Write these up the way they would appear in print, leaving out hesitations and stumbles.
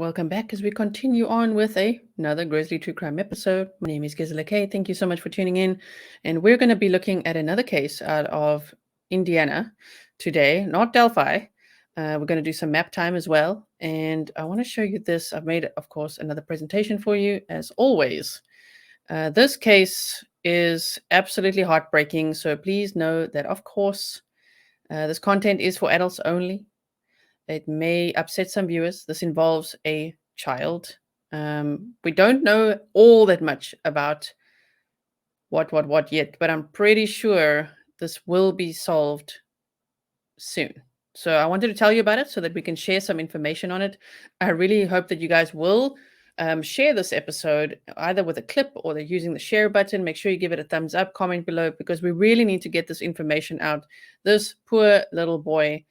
Welcome back as we continue on with another Grizzly True Crime episode. My name is Gisela K. Thank you so much for tuning in. And we're going to be looking at another case out of Indiana today, not Delphi. We're going to do some map time as well. And I want to show you this. I've made, of course, another presentation for you as always. This case is absolutely heartbreaking. So please know that, of course, this content is for adults only. It may upset some viewers. This involves a child. We don't know all that much about what yet, but I'm pretty sure this will be solved soon. So I wanted to tell you about it so that we can share some information on it. I really hope that you guys will share this episode either with a clip or they're using the share button. Make sure you give it a thumbs up, comment below, because we really need to get this information out. This poor little boy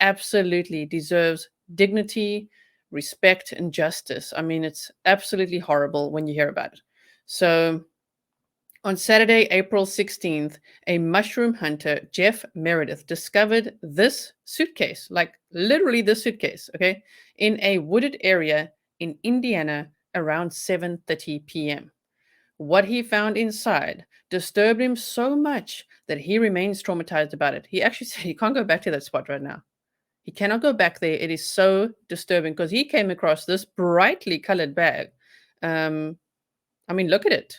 absolutely deserves dignity, respect, and justice. I mean, it's absolutely horrible when you hear about it. So on Saturday, April 16th, a mushroom hunter, Jeff Meredith, discovered this suitcase, like literally this suitcase, okay, in a wooded area in Indiana around 7:30 p.m. What he found inside disturbed him so much that he remains traumatized about it. He actually said he can't go back to that spot right now. He cannot go back there. It is so disturbing because he came across this brightly colored bag. I mean, look at it.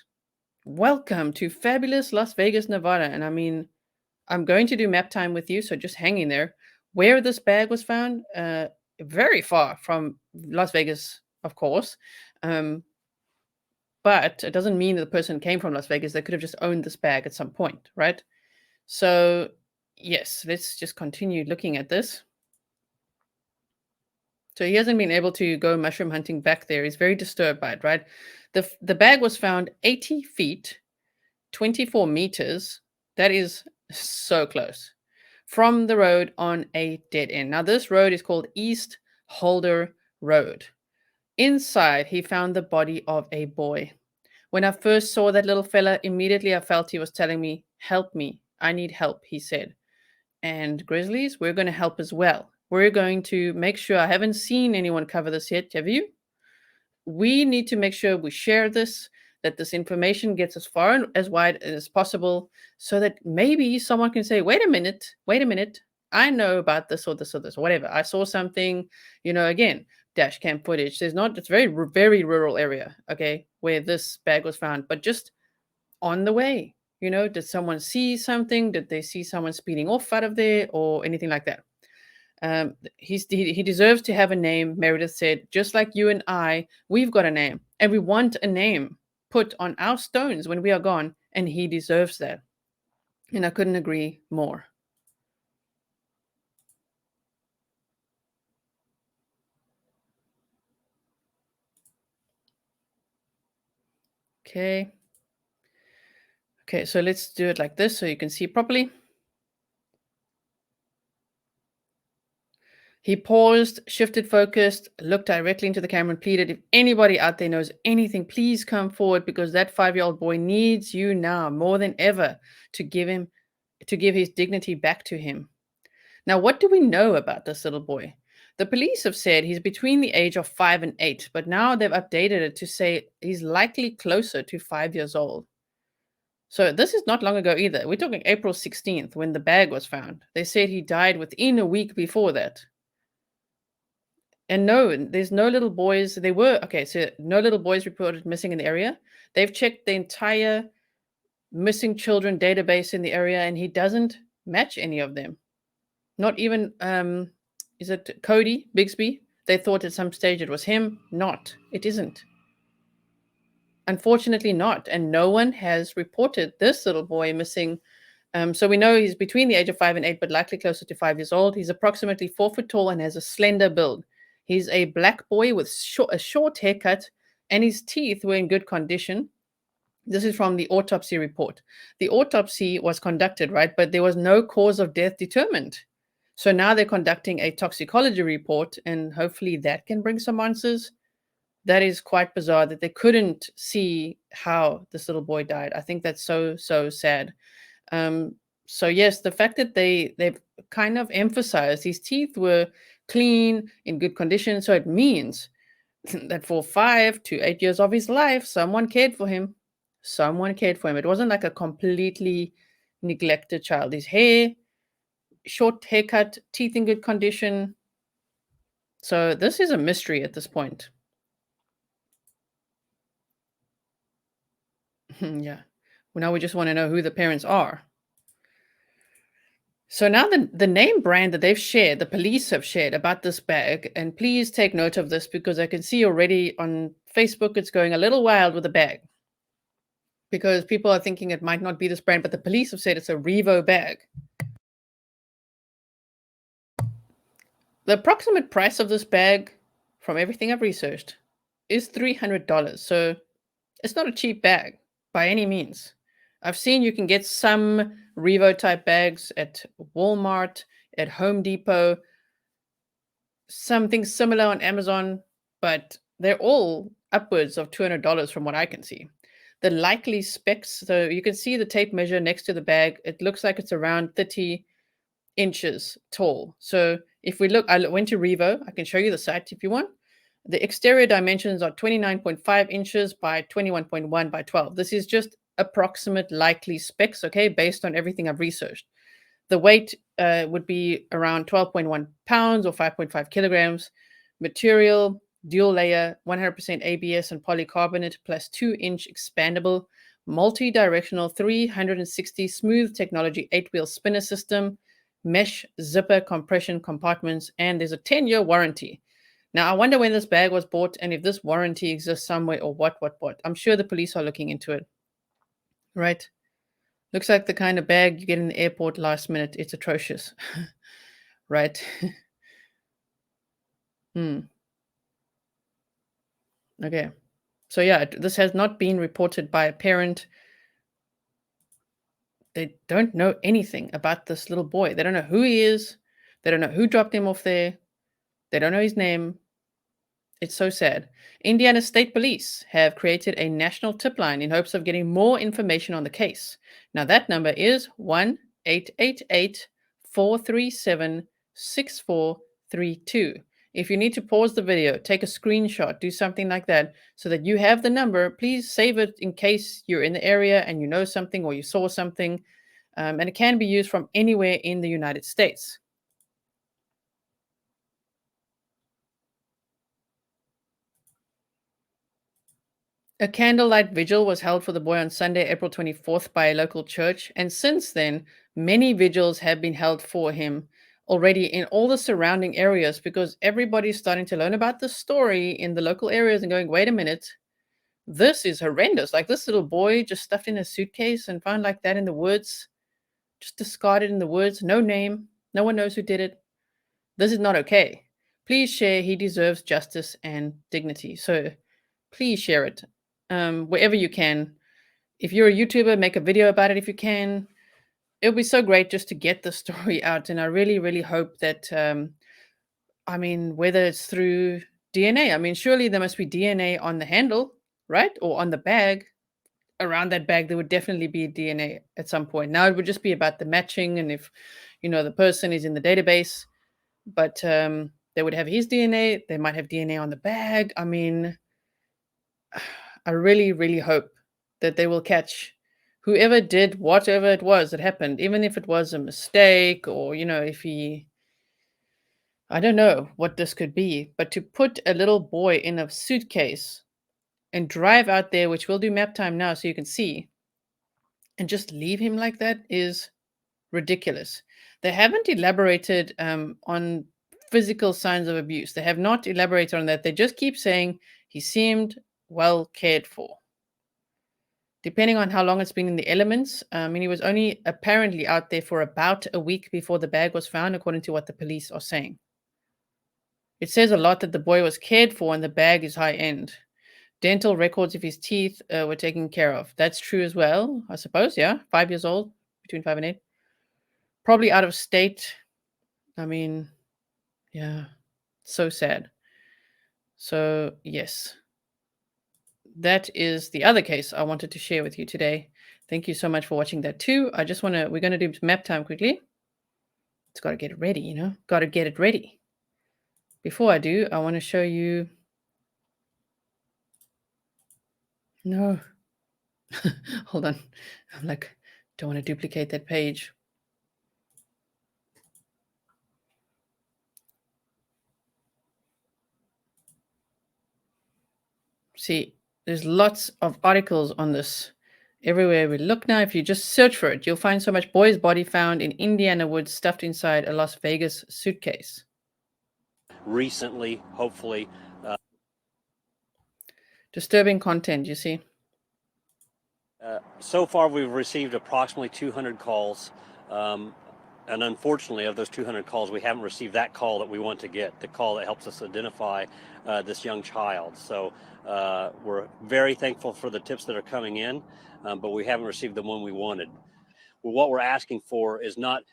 Welcome to fabulous Las Vegas, Nevada. And I mean, I'm going to do map time with you, so just hang in there. Where this bag was found, very far from Las Vegas, of course. But it doesn't mean that the person came from Las Vegas. They could have just owned this bag at some point, right? So, yes, let's just continue looking at this. So he hasn't been able to go mushroom hunting back there. He's very disturbed by it, right? The bag was found 80 feet, 24 meters. That is so close from the road on a dead end. Now, this road is called East Holder Road. Inside, he found the body of a boy. When I first saw that little fella, immediately I felt he was telling me, "Help me. I need help," he said. And Grizzlies, we're going to help as well. We're going to make sure, I haven't seen anyone cover this yet, have you? We need to make sure we share this, that this information gets as far and as wide as possible, so that maybe someone can say, wait a minute, I know about this or this or this, or whatever. I saw something, again, dash cam footage. It's very rural area, okay, where this bag was found, but just on the way. Did someone see something? Did they see someone speeding off out of there or anything like that? He deserves to have a name, Meredith said. Just like you and I, we've got a name, and we want a name put on our stones when we are gone, and he deserves that. And I couldn't agree more. Okay. Okay, so let's do it like this so you can see properly. He paused, shifted focus, looked directly into the camera and pleaded, if anybody out there knows anything, please come forward, because that 5-year-old boy needs you now more than ever to give his dignity back to him. Now, what do we know about this little boy? The police have said he's between the age of 5 and 8, but now they've updated it to say he's likely closer to 5 years old. So this is not long ago either. We're talking April 16th when the bag was found. They said he died within a week before that. And no, there's no little boys. So no little boys reported missing in the area. They've checked the entire missing children database in the area, and he doesn't match any of them. Not even, is it Cody Bigsby? They thought at some stage it was him. Not. It isn't. Unfortunately not. And no one has reported this little boy missing. So we know he's between the age of 5 and 8, but likely closer to 5 years old. He's approximately 4 foot tall and has a slender build. He's a black boy with a short haircut, and his teeth were in good condition. This is from the autopsy report. The autopsy was conducted, right? But there was no cause of death determined. So now they're conducting a toxicology report, and hopefully that can bring some answers. That is quite bizarre that they couldn't see how this little boy died. I think that's so sad. So yes, the fact that they've kind of emphasized his teeth were clean, in good condition, so it means that for 5 to 8 years of his life, someone cared for him. Someone cared for him. It wasn't like a completely neglected child. His hair, short haircut, teeth in good condition. So this is a mystery at this point. Yeah. Well, now we just want to know who the parents are. So now the name brand that they've shared, the police have shared about this bag, and please take note of this because I can see already on Facebook it's going a little wild with the bag because people are thinking it might not be this brand, but the police have said it's a Revo bag. The approximate price of this bag, from everything I've researched, is $300. So it's not a cheap bag by any means. I've seen you can get some Revo type bags at Walmart, at Home Depot, something similar on Amazon, but they're all upwards of $200 from what I can see. The likely specs, so you can see the tape measure next to the bag. It looks like it's around 30 inches tall. So if we look, I went to Revo. I can show you the site if you want. The exterior dimensions are 29.5 inches by 21.1 by 12. This is just approximate likely specs, okay, based on everything I've researched. The weight would be around 12.1 pounds or 5.5 kilograms. Material, dual layer, 100% ABS and polycarbonate plus 2-inch expandable, multi-directional 360 smooth technology 8-wheel spinner system, mesh zipper compression compartments, and there's a 10-year warranty. Now, I wonder when this bag was bought and if this warranty exists somewhere or what. I'm sure the police are looking into it. Right? Looks like the kind of bag you get in the airport last minute. It's atrocious. Right? Okay. So yeah, this has not been reported by a parent. They don't know anything about this little boy. They don't know who he is. They don't know who dropped him off there. They don't know his name. It's so sad. Indiana State Police have created a national tip line in hopes of getting more information on the case. Now, that number is 1-888-437-6432. If you need to pause the video, take a screenshot, do something like that so that you have the number, please save it in case you're in the area and you know something or you saw something. And it can be used from anywhere in the United States. A candlelight vigil was held for the boy on Sunday, April 24th by a local church, and since then, many vigils have been held for him already in all the surrounding areas because everybody's starting to learn about the story in the local areas and going, wait a minute, this is horrendous. Like this little boy just stuffed in a suitcase and found like that in the woods, just discarded in the woods, no name, no one knows who did it. This is not okay. Please share. He deserves justice and dignity. So please share it wherever you can. If you're a YouTuber, make a video about it if you can. It would be so great just to get the story out. And I really, really hope that, whether it's through DNA, surely there must be DNA on the handle, right? Or on the bag. Around that bag, there would definitely be DNA at some point. Now it would just be about the matching and if, the person is in the database. But they would have his DNA. They might have DNA on the bag. I really, really hope that they will catch whoever did whatever it was that happened, even if it was a mistake or, if I don't know what this could be, but to put a little boy in a suitcase and drive out there, which we'll do map time now so you can see, and just leave him like that is ridiculous. They haven't elaborated on physical signs of abuse. They have not elaborated on that. They just keep saying he seemed well cared for. Depending on how long it's been in the elements, he was only apparently out there for about a week before the bag was found, according to what the police are saying. It says a lot that the boy was cared for and the bag is high end. Dental records of his teeth were taken care of. That's true as well, I suppose, yeah. 5 years old, between 5 and 8. Probably out of state. Yeah, so sad. So, yes. That is the other case I wanted to share with you today. Thank you so much for watching that too. We're going to do map time quickly. It's got to get it ready, got to get it ready. Before I do, I want to show you No. Hold on. I'm like, don't want to duplicate that page. See, there's lots of articles on this. Everywhere we look now, if you just search for it, you'll find so much boy's body found in Indiana woods stuffed inside a Las Vegas suitcase. Recently, hopefully. Disturbing content, you see. So far, we've received approximately 200 calls. And unfortunately, of those 200 calls, we haven't received that call that we want to get, the call that helps us identify this young child. So we're very thankful for the tips that are coming in, but we haven't received the one we wanted. Well, what we're asking for is not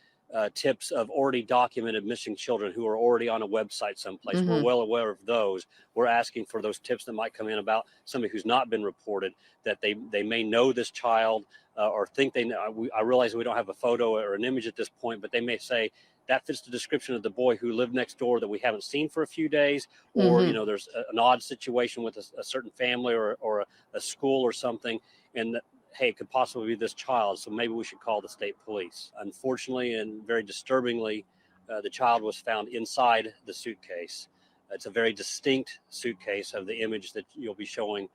tips of already documented missing children who are already on a website someplace. We're well aware of those. We're asking for those tips that might come in about somebody who's not been reported, that they may know this child or think they know. I realize we don't have a photo or an image at this point, but they may say that fits the description of the boy who lived next door that we haven't seen for a few days, or there's an odd situation with a certain family or a school or something, and hey, it could possibly be this child, so maybe we should call the state police. Unfortunately, and very disturbingly, the child was found inside the suitcase. It's a very distinct suitcase of the image that you'll be showing.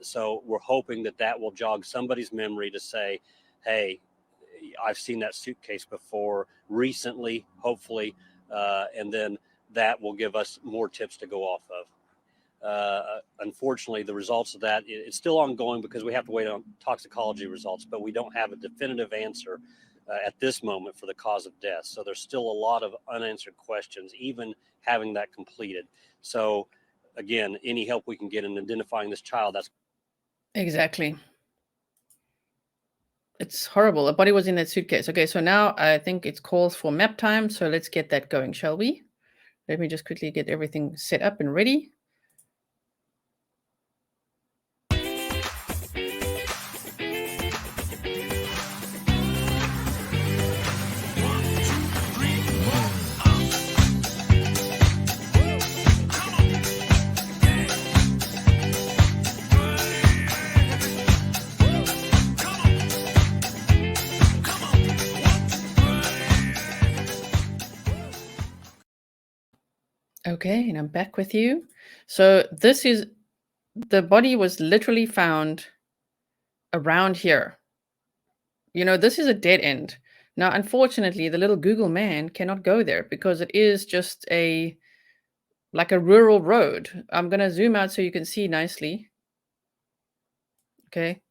So we're hoping that will jog somebody's memory to say, hey, I've seen that suitcase before recently, hopefully, and then that will give us more tips to go off of. Unfortunately, the results of that, it's still ongoing because we have to wait on toxicology results, but we don't have a definitive answer at this moment for the cause of death. So there's still a lot of unanswered questions, even having that completed. So again, any help we can get in identifying this child, that's Exactly. It's horrible. A body was in that suitcase. Okay, so now I think it's calls for map time. So let's get that going, shall we? Let me just quickly get everything set up and ready. Okay, and I'm back with you. So this is the body was literally found around here. You know, this is a dead end. Now, unfortunately, the little Google man cannot go there because it is just like a rural road. I'm going to zoom out so you can see nicely. Okay.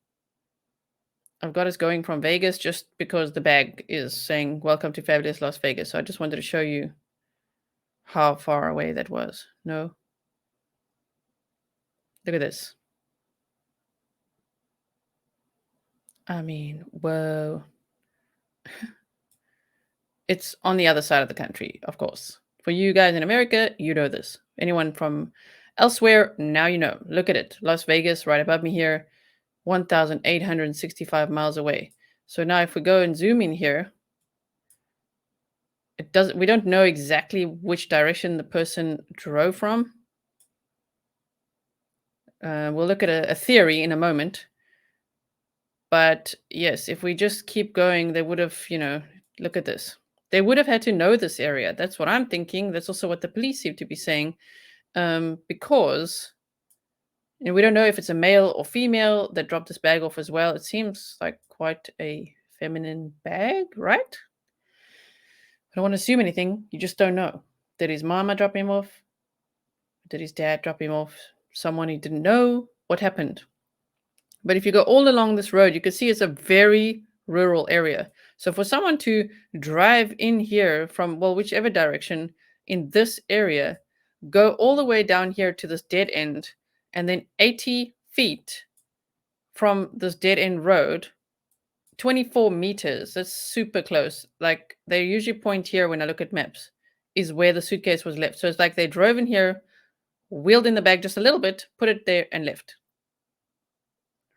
I've got us going from Vegas just because the bag is saying, welcome to fabulous Las Vegas. So I just wanted to show you how far away that was. No. Look at this. I mean, whoa. It's on the other side of the country, of course. For you guys in America, you know this. Anyone from elsewhere, now you know. Look at it. Las Vegas, right above me here, 1,865 miles away. So now if we go and zoom in here, we don't know exactly which direction the person drove from. We'll look at a theory in a moment. But yes, if we just keep going, they would have, look at this. They would have had to know this area. That's what I'm thinking. That's also what the police seem to be saying. Because we don't know if it's a male or female that dropped this bag off as well. It seems like quite a feminine bag, right? I don't want to assume anything. You just don't know. Did his mama drop him off? Did his dad drop him off? Someone he didn't know? What happened? But if you go all along this road, you can see it's a very rural area. So for someone to drive in here from, well, whichever direction in this area, go all the way down here to this dead end, and then 80 feet from this dead end road, 24 meters, that's super close. Like they usually point here when I look at maps, is where the suitcase was left. So it's like they drove in here, wheeled in the bag just a little bit, put it there, and left.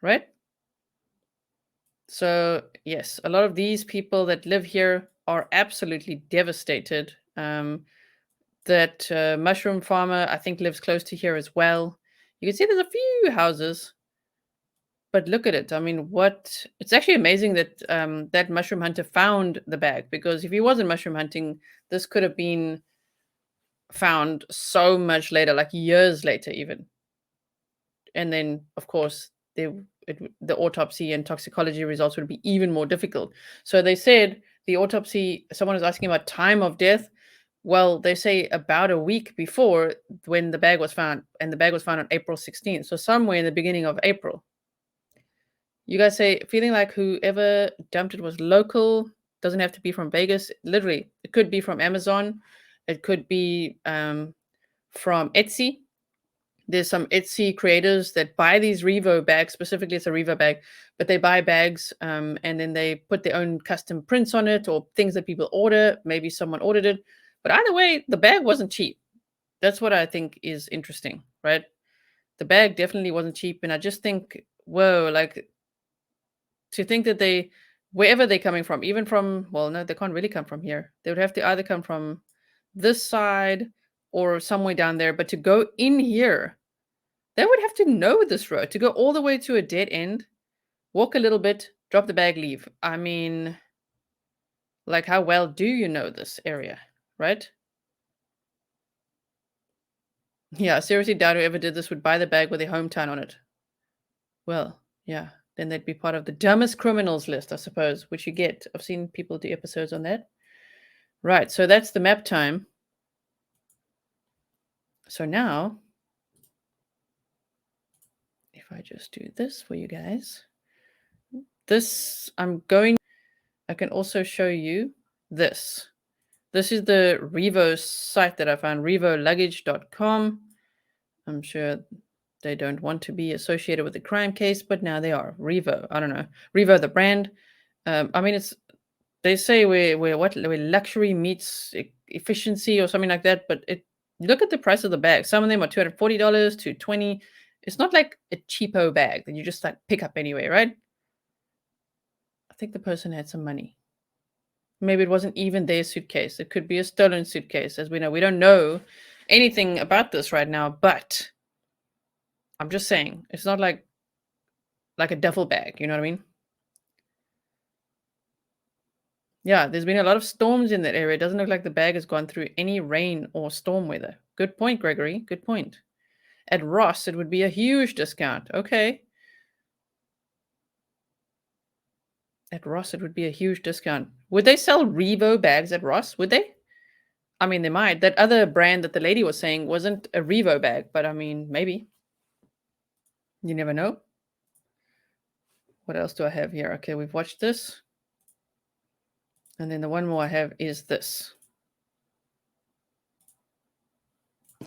Right? So, yes, a lot of these people that live here are absolutely devastated. That mushroom farmer, I think, lives close to here as well. You can see there's a few houses but look at it. I mean, it's actually amazing that that mushroom hunter found the bag, because if he wasn't mushroom hunting, this could have been found so much later, like years later even. And then, of course, the autopsy and toxicology results would be even more difficult. So they said the autopsy, someone was asking about time of death. Well, they say about a week before when the bag was found, and the bag was found on April 16th. So somewhere in the beginning of April. You guys say feeling like whoever dumped it was local, doesn't have to be from Vegas. Literally, it could be from Amazon. It could be from Etsy. There's some Etsy creators that buy these Revo bags. Specifically, it's a Revo bag, but they buy bags and then they put their own custom prints on it, or things that people order. Maybe someone ordered it. But either way, the bag wasn't cheap. That's what I think is interesting, right? The bag definitely wasn't cheap. And I just think, whoa, like, to think that wherever they're coming from, even from, well, no, they can't really come from here. They would have to either come from this side or somewhere down there. But to go in here, they would have to know this road, to go all the way to a dead end, walk a little bit, drop the bag, leave. I mean, like, how well do you know this area, right? Yeah, I seriously doubt whoever did this would buy the bag with their hometown on it. Well, yeah, then they'd be part of the dumbest criminals list, I suppose, which you get. I've seen people do episodes on that. Right, so that's the map time. So now, if I just do this for you guys, I can also show you this. This is the Revo site that I found, revoluggage.com. I'm sure they don't want to be associated with the crime case, but now they are. Revo, I don't know. Revo, the brand. I mean, they say where luxury meets efficiency or something like that, but look at the price of the bag. Some of them are $240, $220. It's not like a cheapo bag that you just like pick up anyway, right? I think the person had some money. Maybe it wasn't even their suitcase. It could be a stolen suitcase. As we know, we don't know anything about this right now, but I'm just saying, it's not like a duffel bag, you know what I mean? Yeah, there's been a lot of storms in that area. It doesn't look like the bag has gone through any rain or storm weather. Good point, Gregory. Good point. At Ross, it would be a huge discount. Okay. At Ross, it would be a huge discount. Would they sell Revo bags at Ross? Would they? I mean, they might. That other brand that the lady was saying wasn't a Revo bag, but I mean, maybe. You never know. What else do I have here? Okay, we've watched this. And then the one more I have is this.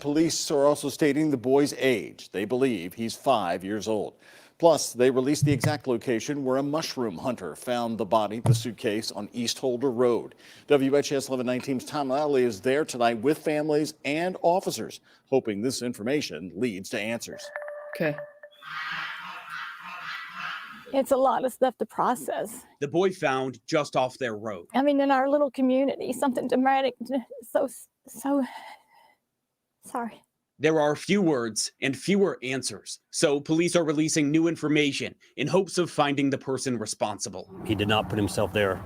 Police are also stating the boy's age. They believe he's 5 years old. Plus, they released the exact location where a mushroom hunter found the body, the suitcase, on East Holder Road. WHS 1119's Tom Lally is there tonight with families and officers, hoping this information leads to answers. Okay. It's a lot of stuff to process. The boy found just off their road. I mean, in our little community, something dramatic, so sorry. There are few words and fewer answers, so police are releasing new information in hopes of finding the person responsible. He did not put himself there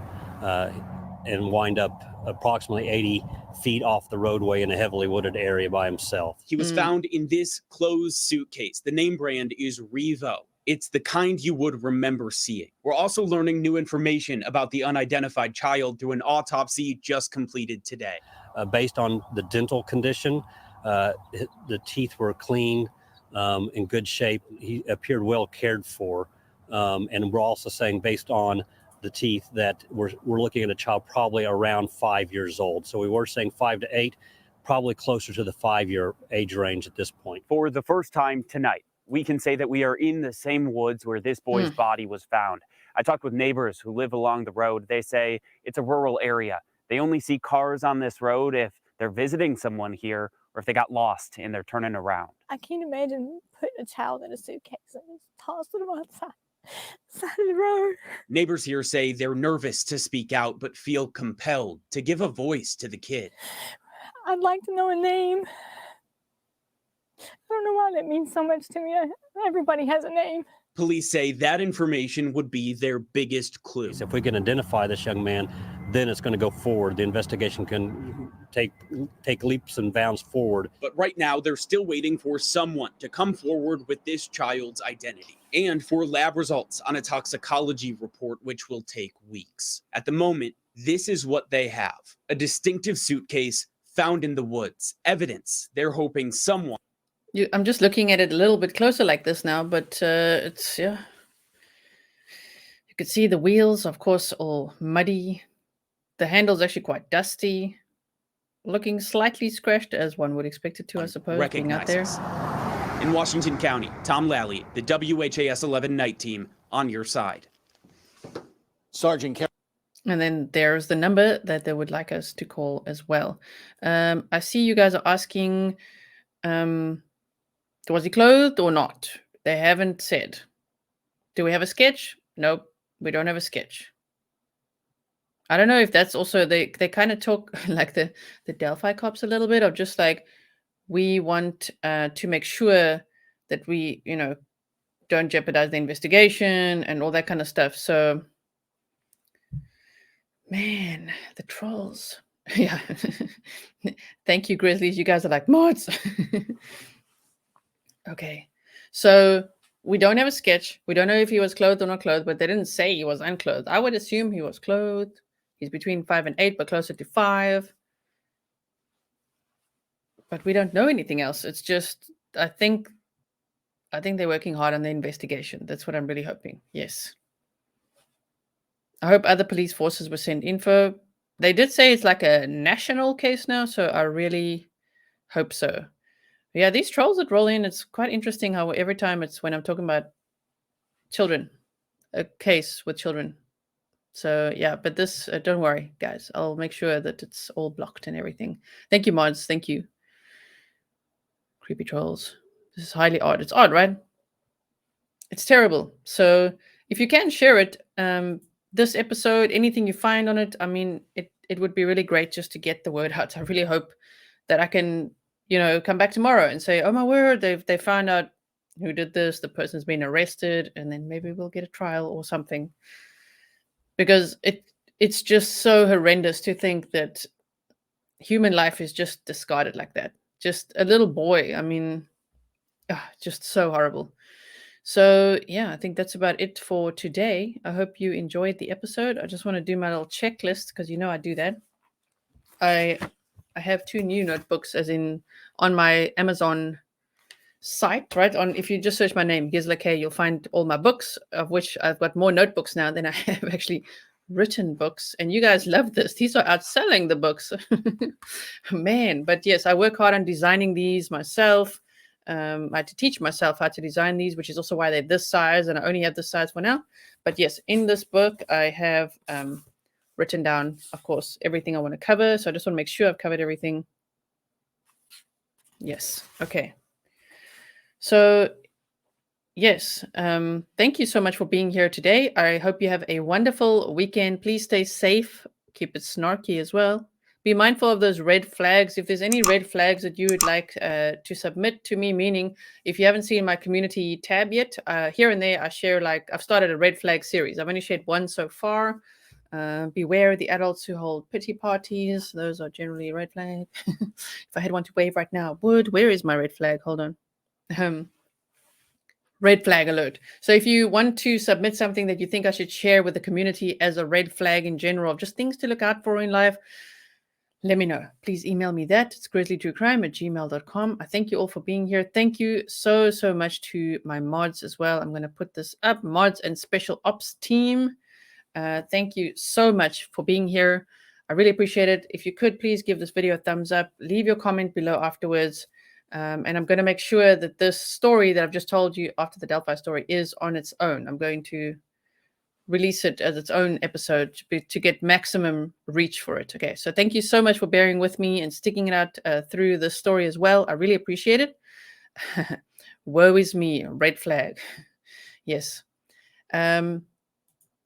and wind up approximately 80 feet off the roadway in a heavily wooded area by himself. He was found in this closed suitcase. The name brand is Revo. It's the kind you would remember seeing. We're also learning new information about the unidentified child through an autopsy just completed today. Based on the dental condition, the teeth were clean, in good shape. He appeared well cared for. And we're also saying, based on the teeth, that we're looking at a child probably around 5 years old. So we were saying 5 to 8, probably closer to the 5-year age range at this point. For the first time tonight, we can say that we are in the same woods where this boy's body was found. I talked with neighbors who live along the road. They say it's a rural area. They only see cars on this road if they're visiting someone here or if they got lost and they're turning around. I can't imagine putting a child in a suitcase and just tossing them outside side of the road. Neighbors here say they're nervous to speak out, but feel compelled to give a voice to the kid. I'd like to know a name. I don't know why that means so much to me. Everybody has a name. Police say that information would be their biggest clue. If we can identify this young man, then it's going to go forward. The investigation can take leaps and bounds forward. But right now, they're still waiting for someone to come forward with this child's identity and for lab results on a toxicology report, which will take weeks. At the moment, this is what they have: a distinctive suitcase found in the woods. Evidence they're hoping someone... I'm just looking at it a little bit closer like this now, but it's, yeah. You could see the wheels, of course, all muddy. The handle's actually quite dusty. Looking slightly scratched, as one would expect it to, I suppose, being out there. Recognizes. In Washington County, Tom Lally, the WHAS 11 night team, on your side. Sergeant Kevin. And then there's the number that they would like us to call as well. I see you guys are asking, was he clothed or not? They haven't said. Do we have a sketch? Nope, we don't have a sketch. I don't know if that's also, they kind of talk like the Delphi cops a little bit, of just like, we want to make sure that we, don't jeopardize the investigation and all that kind of stuff. So, man, the trolls. Yeah. Thank you, Grizzlies. You guys are like mods. Okay. So we don't have a sketch. We don't know if he was clothed or not clothed, but they didn't say he was unclothed. I would assume he was clothed. He's between 5 and 8, but closer to 5. But we don't know anything else. It's just, I think they're working hard on the investigation. That's what I'm really hoping. Yes. I hope other police forces will send info. They did say it's like a national case now, so I really hope so. Yeah, these trolls that roll in, it's quite interesting how every time it's when I'm talking about children, a case with children. So yeah, but this, don't worry, guys. I'll make sure that it's all blocked and everything. Thank you, mods. Thank you. Creepy trolls. This is highly odd. It's odd, right? It's terrible. So if you can share it, this episode, anything you find on it, I mean, it would be really great just to get the word out. I really hope that I can, come back tomorrow and say, oh my word, they found out who did this, the person's been arrested, and then maybe we'll get a trial or something. Because it's just so horrendous to think that human life is just discarded like that. Just a little boy. I mean, just so horrible. So yeah, I think that's about it for today. I hope you enjoyed the episode. I just want to do my little checklist because I do that. I have 2 new notebooks, as in on my Amazon site, right? If you just search my name, Gisela K, you'll find all my books, of which I've got more notebooks now than I have actually written books. And you guys love this. These are outselling the books. Man, but yes, I work hard on designing these myself. I had to teach myself how to design these, which is also why they're this size, and I only have this size for now. But yes, in this book, I have written down, of course, everything I want to cover. So I just want to make sure I've covered everything. Yes. Okay. So, yes, thank you so much for being here today. I hope you have a wonderful weekend. Please stay safe. Keep it snarky as well. Be mindful of those red flags. If there's any red flags that you would like to submit to me, meaning if you haven't seen my community tab yet, here and there I share, I've started a red flag series. I've only shared 1 so far. Beware the adults who hold pity parties. Those are generally a red flag. If I had one to wave right now, I would. Where is my red flag? Hold on. Red flag alert. So if you want to submit something that you think I should share with the community as a red flag in general, just things to look out for in life, let me know. Please email me that. It's grizzlytruecrime@gmail.com. I thank you all for being here. Thank you so much to my mods as well. I'm going to put this up. Mods and special ops team. Thank you so much for being here. I really appreciate it. If you could, please give this video a thumbs up. Leave your comment below afterwards. And I'm going to make sure that this story that I've just told you after the Delphi story is on its own. I'm going to release it as its own episode to get maximum reach for it. Okay, so thank you so much for bearing with me and sticking it out through the story as well. I really appreciate it. Woe is me, red flag. Yes. And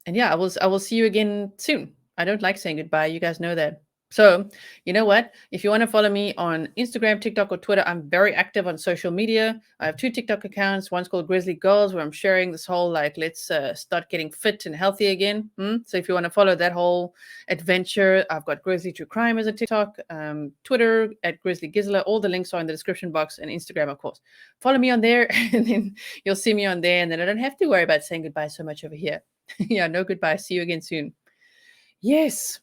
yeah, I will see you again soon. I don't like saying goodbye. You guys know that. So, you know what? If you want to follow me on Instagram, TikTok, or Twitter, I'm very active on social media. I have 2 TikTok accounts. One's called Grizzly Girls, where I'm sharing this whole like, let's start getting fit and healthy again. So, if you want to follow that whole adventure, I've got Grizzly True Crime as a TikTok, Twitter at Grizzly Gisela. All the links are in the description box, and Instagram, of course. Follow me on there, and then you'll see me on there, and then I don't have to worry about saying goodbye so much over here. Yeah, no goodbye. See you again soon. Yes.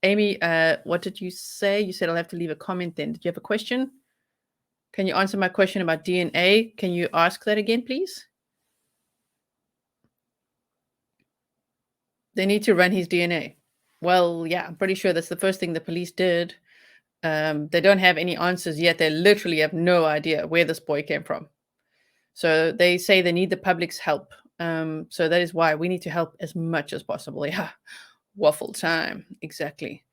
Amy, what did you say? You said I'll have to leave a comment then. Did you have a question? Can you answer my question about DNA? Can you ask that again, please? They need to run his DNA. Well, yeah, I'm pretty sure that's the first thing the police did. They don't have any answers yet. They literally have no idea where this boy came from. So they say they need the public's help. So that is why we need to help as much as possible. Yeah, waffle time. Exactly.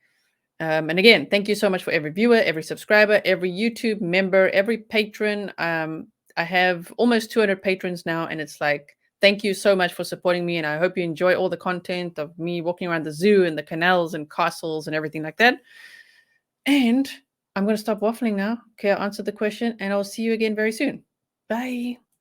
And again, thank you so much for every viewer, every subscriber, every YouTube member, every patron. I have almost 200 patrons now, and it's like, thank you so much for supporting me. And I hope you enjoy all the content of me walking around the zoo and the canals and castles and everything like that. And I'm going to stop waffling now. Okay, I'll answer the question, and I'll see you again very soon. Bye.